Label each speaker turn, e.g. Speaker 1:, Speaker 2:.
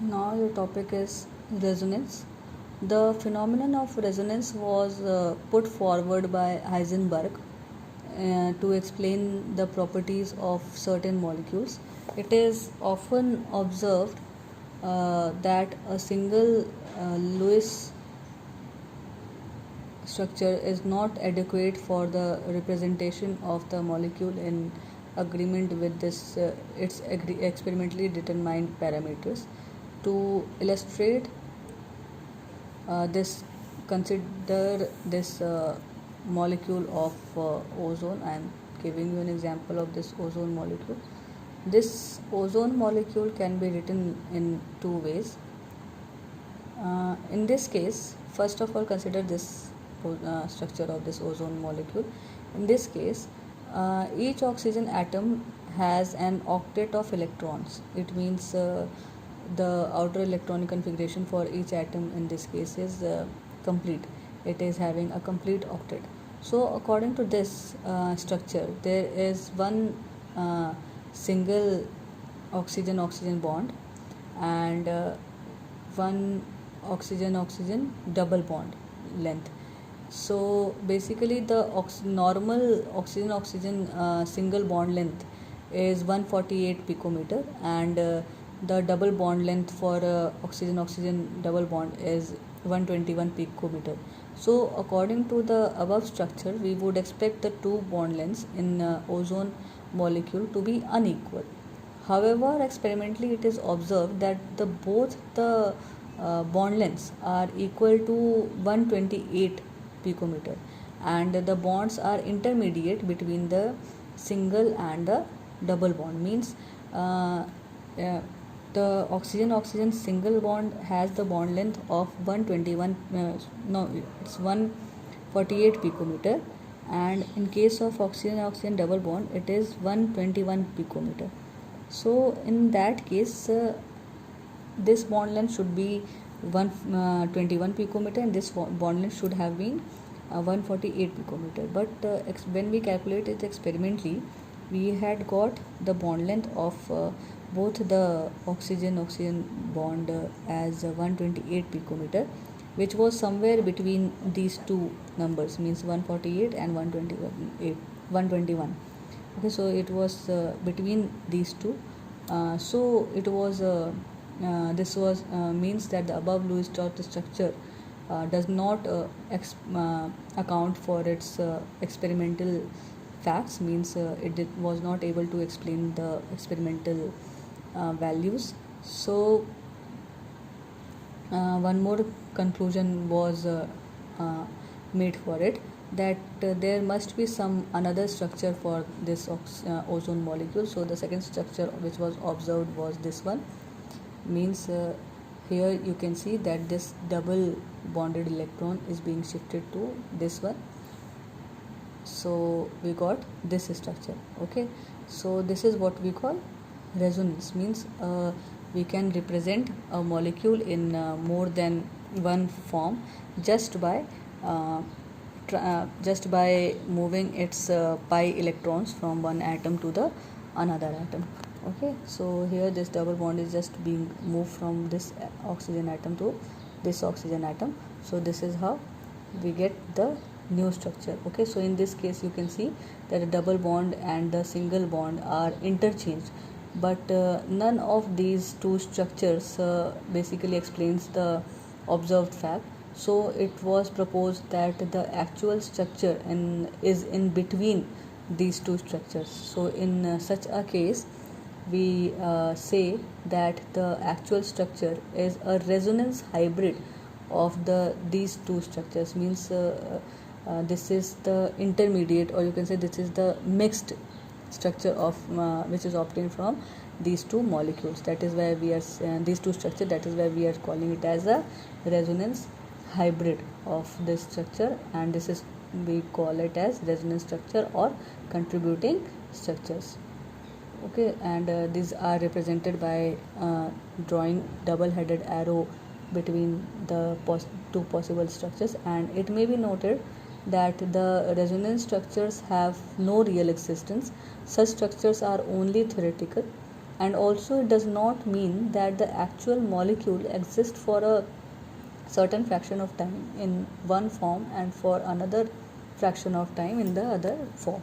Speaker 1: Now your topic is resonance. The phenomenon of resonance was put forward by Heisenberg to explain the properties of certain molecules. It is often observed that a single Lewis structure is not adequate for the representation of the molecule in agreement with this its experimentally determined parameters. To illustrate this, consider this molecule of ozone. I am giving you an example of this ozone molecule. This ozone molecule can be written in two ways. In this case, first of all, consider this structure of this ozone molecule. In this case, each oxygen atom has an octet of electrons. It means the outer electronic configuration for each atom in this case is complete. It is having a complete octet. So according to this structure, there is one single oxygen bond and one oxygen double bond length. So basically the normal oxygen single bond length is 148 picometer, and the double bond length for oxygen double bond is 121 picometer. So according to the above structure, we would expect the two bond lengths in ozone molecule to be unequal. However, experimentally it is observed that both the bond lengths are equal to 128 picometer, and the bonds are intermediate between the single and the double bond. Means the oxygen single bond has the bond length of 121 no it's 148 picometer, and in case of oxygen double bond it is 121 picometer. So in that case this bond length should be 121 picometer, and this bond length should have been 148 picometer. But when we calculate it experimentally, we had got the bond length of both the oxygen bond as 128 picometer, which was somewhere between these two numbers, means 148 and 121. Okay, so it was between these two. So it was this was means that the above Lewis-Strauss structure does not account for its experimental facts. Means was not able to explain the experimental values. So one more conclusion was made for it, that there must be some another structure for this ozone molecule. So the second structure which was observed was this one. Means here you can see that this double bonded electron is being shifted to this one. So we got this structure. Okay, so this is what we call resonance. Means we can represent a molecule in more than one form just by moving its pi electrons from one atom to the another atom. Okay, so here this double bond is just being moved from this oxygen atom to this oxygen atom. So this is how we get the new structure. Okay, so in this case you can see that a double bond and the single bond are interchanged, but none of these two structures basically explains the observed fact. So it was proposed that the actual structure is in between these two structures. So in such a case, we say that the actual structure is a resonance hybrid of these two structures. Means this is the intermediate, or you can say this is the mixed structure of which is obtained from these two molecules. That is why we are these two structures, that is why we are calling it as a resonance hybrid of this structure, and this is we call it as resonance structure or contributing structures. Okay, and these are represented by drawing double-headed arrow between the two possible structures. And it may be noted that the resonance structures have no real existence. Such structures are only theoretical. and also it does not mean that the actual molecule exists for a certain fraction of time in one form and for another fraction of time in the other form.